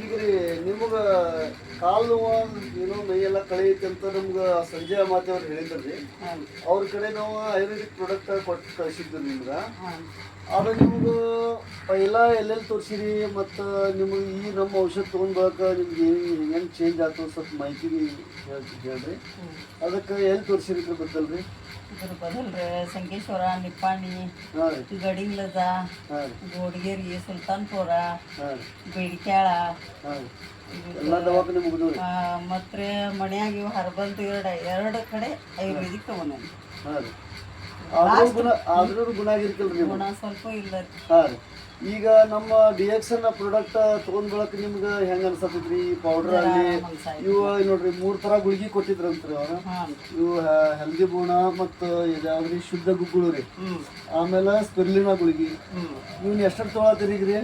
ಈಗ ರೀ ನಿಮ್ಗೆ ಕಾಲು ನೋವು ಏನೋ ಮೈಯೆಲ್ಲ ಕಳೆಯುತ್ತೆ ಅಂತ ನಮ್ಗೆ ಸಂಜಯ್ ಮಾತೆ ಅವ್ರು ಹೇಳಿದ್ರಿ. ಅವ್ರ ಕಡೆ ನಾವು ಆಯುರ್ವೇದಿಕ್ ಪ್ರಾಡಕ್ಟ್ ಕೊಟ್ಟು ಕಳಿಸಿದ್ರು ನಿಮ್ಗೆ. ಅದು ನಿಮ್ಗೆ ಪೈಲ ಎಲ್ಲೆಲ್ಲಿ ತೋರಿಸಿರಿ ಮತ್ತು ನಿಮಗೆ ಈ ನಮ್ಮ ಔಷಧ ತೊಗೊಂಡ್ಬಳಕ ನಿಮ್ಗೆ ಹೆಂಗೆ ಚೇಂಜ್ ಆಯ್ತು ಸ್ವಲ್ಪ ಮಾಹಿತಿ ಹೇಳ್ರಿ. ಅದಕ್ಕೆ ಎಲ್ಲಿ ತೋರಿಸಿರಿ ಇದ್ರ ಬದಲ್ರಿ? ಇದ್ರ ಬದಲ್ರಿ ಸಂಕೇಶ್ವರ, ನಿಪ್ಪಾಣಿ, ಗಡಿಂಗ್ಲದ, ಗೋಡಗೇರಿ, ಸುಲ್ತಾನ್ಪುರ, ಬೇಡಿಕ್ಯಾಳ, ಎಲ್ಲ ದವಾಖಾನೆ ಮುಗಿದ್ರಿ. ಮತ್ತೆ ಮನ್ಯಾಗ ಇವು ಹರ್ಬಲ್ದು ಎರಡು ಕಡೆ ಆಯುರ್ವೇದಿಕ್ ತಗೊಂಡ್. ಹಾಂ ರೀ. ಆದ್ರೂ ಗುಣ ಆಗಿರ್ಕಲ್ರಿ ಗುಣ ಸ್ವಲ್ಪ ಇಲ್ಲ. ಹಾಂ ರೀ. ಈಗ ನಮ್ಮ ಡಿಎಕ್ಸನ್ ಪ್ರಾಡಕ್ಟ್ ತೊಗೊಂಡ್ಬಳಕ ನಿಮ್ಗೆ ಹೆಂಗೆ ಅನ್ಸತ್ತೈತ್ರಿ? ಈ ಪೌಡರ್ ಆಗಲಿ ಇವು ನೋಡ್ರಿ 3 ಥರ ಗುಳಿಗೆ ಕೊಟ್ಟಿದ್ರಂತ್ರಿ ಅವ್ರು. ಇವು ಹೆಲ್ದಿ ಬೋಣ ಮತ್ತು ಇದಾವ್ರಿ ಶುದ್ಧ ಗುಗ್ಗುಳು ರೀ, ಆಮೇಲೆ ಸ್ಪಿರ್ಲಿನ ಗುಳಿಗೆ. ಇವ್ನ ಎಷ್ಟು ತೊಗೊಳತ್ತೀರಿ ಈಗ ರೀ?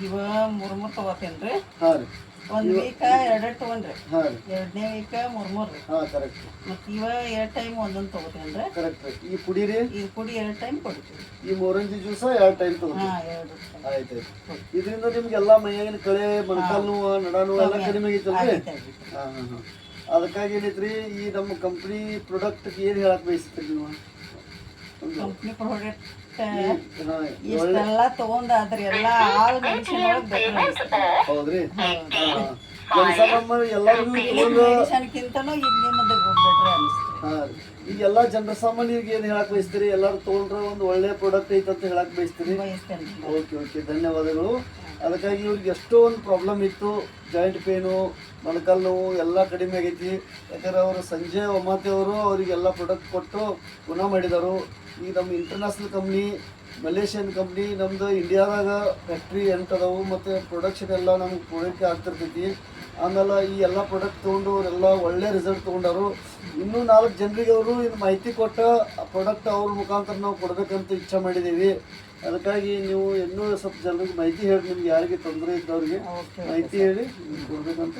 ಇವ 3 ತಗೋತೇನ್ರಿ. ಹಾಂ ರೀ. ಒಂದು ವೀಕ 2 ತಗೊಂಡ್ರಿ. ಹಾಂ ರೀ. 2ನೇ ವೀಕ 3 ರೀ. ಹಾಂ ಕರೆಕ್ಟ್. ಮತ್ತು ಇವ 2 ಟೈಮ್ ಒಂದೊಂದು ತಗೋತೇನ್ರಿ. ಕರೆಕ್ಟ್. ಈ ಪುಡಿ ರೀ? ಈ ಪುಡಿ 2 ಟೈಮ್ ಕೊಡ್ತೀವಿ. ಈ ಮೂರಂಜಿ ಜ್ಯೂಸ 2 ಟೈಮ್ ತಗೋತೀವಿ. ಹಾಂ 2 ಆಯ್ತು. ಇದರಿಂದ ನಿಮ್ಗೆಲ್ಲ ಮೈಯಾಗಿನ ಕಳೆ, ಮೊಣಕಾಲು ನೋವು, ನಡ ನೋವು ಎಲ್ಲ ಕಡಿಮೆ ಆಗೈತಲ್ರಿ? ಹಾಂ ಹಾಂ ಹಾಂ. ಅದಕ್ಕಾಗಿ ಏನೈತ್ರಿ ಈ ನಮ್ಮ ಕಂಪ್ನಿ ಪ್ರಾಡಕ್ಟ್ಗೆ ಏನು ಹೇಳಕ್ ಬಯಸ್ತೀರಿ ನೀವು? ಕಂಪ್ನಿ ಪ್ರಾಡಕ್ಟ್ ಇಷ್ಟೆಲ್ಲ ತಗೊಂಡಾದ್ರೆ ಎಲ್ಲ ಆಲ್ ಮೆಡಿಸಿನ್ ಒಳಗೆ ಬೆಟರ್ ಅನಿಸ್ತದೆ. ಹೌದ್ರಿ. ಎಲ್ಲರಿಗೂ ಮೆಡಿಸಿನ್ಕಿಂತನೂ ಇದು ನಿಮ್ಮದು ಬೆಟರ್ ಅನಿಸ್ತದೆ. ಹಾಂ ರೀ. ಈಗ ಎಲ್ಲ ಜನರ ಸಾಮಾನ್ಯರಿಗೆ ಏನು ಹೇಳಕ್ ಬಯಸ್ತೀರಿ? ಎಲ್ಲರೂ ತೊಗೊಂಡ್ರೆ ಒಂದು ಒಳ್ಳೆ ಪ್ರಾಡಕ್ಟ್ ಐತೆ ಅಂತ ಹೇಳಕ್ ಬಯಸ್ತೀರಿ? ಓಕೆ ಓಕೆ, ಧನ್ಯವಾದಗಳು. ಅದಕ್ಕಾಗಿ ಇವ್ರಿಗೆ ಎಷ್ಟೋ ಒಂದು ಪ್ರಾಬ್ಲಮ್ ಇತ್ತು, ಜಾಯಿಂಟ್ ಪೇನು, ಮೊಣಕಾಲು ನೋವು ಎಲ್ಲ ಕಡಿಮೆ ಆಗೈತಿ. ಯಾಕಂದ್ರೆ ಅವರು ಸಂಜಯ್ ಒಮಾತೆ ಅವರು ಅವರಿಗೆಲ್ಲ ಪ್ರಾಡಕ್ಟ್ ಕೊಟ್ಟು ಗುಣ ಮಾಡಿದರು. ಈಗ ನಮ್ಮ ಇಂಟರ್ನ್ಯಾಷನಲ್ ಕಂಪ್ನಿ, ಮಲೇಷಿಯನ್ ಕಂಪ್ನಿ, ನಮ್ಮದು ಇಂಡಿಯಾದಾಗ ಫ್ಯಾಕ್ಟ್ರಿ 8 ಅದಾವು ಮತ್ತು ಪ್ರೊಡಕ್ಷನ್ ಎಲ್ಲ ನಮ್ಗೆ ಪೂರೈಕೆ ಆಗ್ತಿರ್ತೈತಿ. ಆಮೇಲೆ ಈ ಎಲ್ಲ ಪ್ರಾಡಕ್ಟ್ ತೊಗೊಂಡು ಅವರೆಲ್ಲ ಒಳ್ಳೆ ರಿಸಲ್ಟ್ ತೊಗೊಂಡರು. ಇನ್ನೂ 4 ಜನರಿಗೆ ಅವರು ಇದು ಮಾಹಿತಿ ಕೊಟ್ಟ ಪ್ರಾಡಕ್ಟ್ ಅವ್ರ ಮುಖಾಂತರ ನಾವು ಕೊಡಬೇಕಂತ ಇಚ್ಛೆ ಮಾಡಿದ್ದೀವಿ. ಅದಕ್ಕಾಗಿ ನೀವು ಇನ್ನೂ ಸ್ವಲ್ಪ ಜನರಿಗೆ ಮಾಹಿತಿ ಹೇಳಿ, ನಿಮ್ಗೆ ಯಾರಿಗೆ ತೊಂದರೆ ಇದ್ದವ್ರಿಗೆ ಮಾಹಿತಿ ಹೇಳಿ ಕೊಡ್ಬೇಕಂತ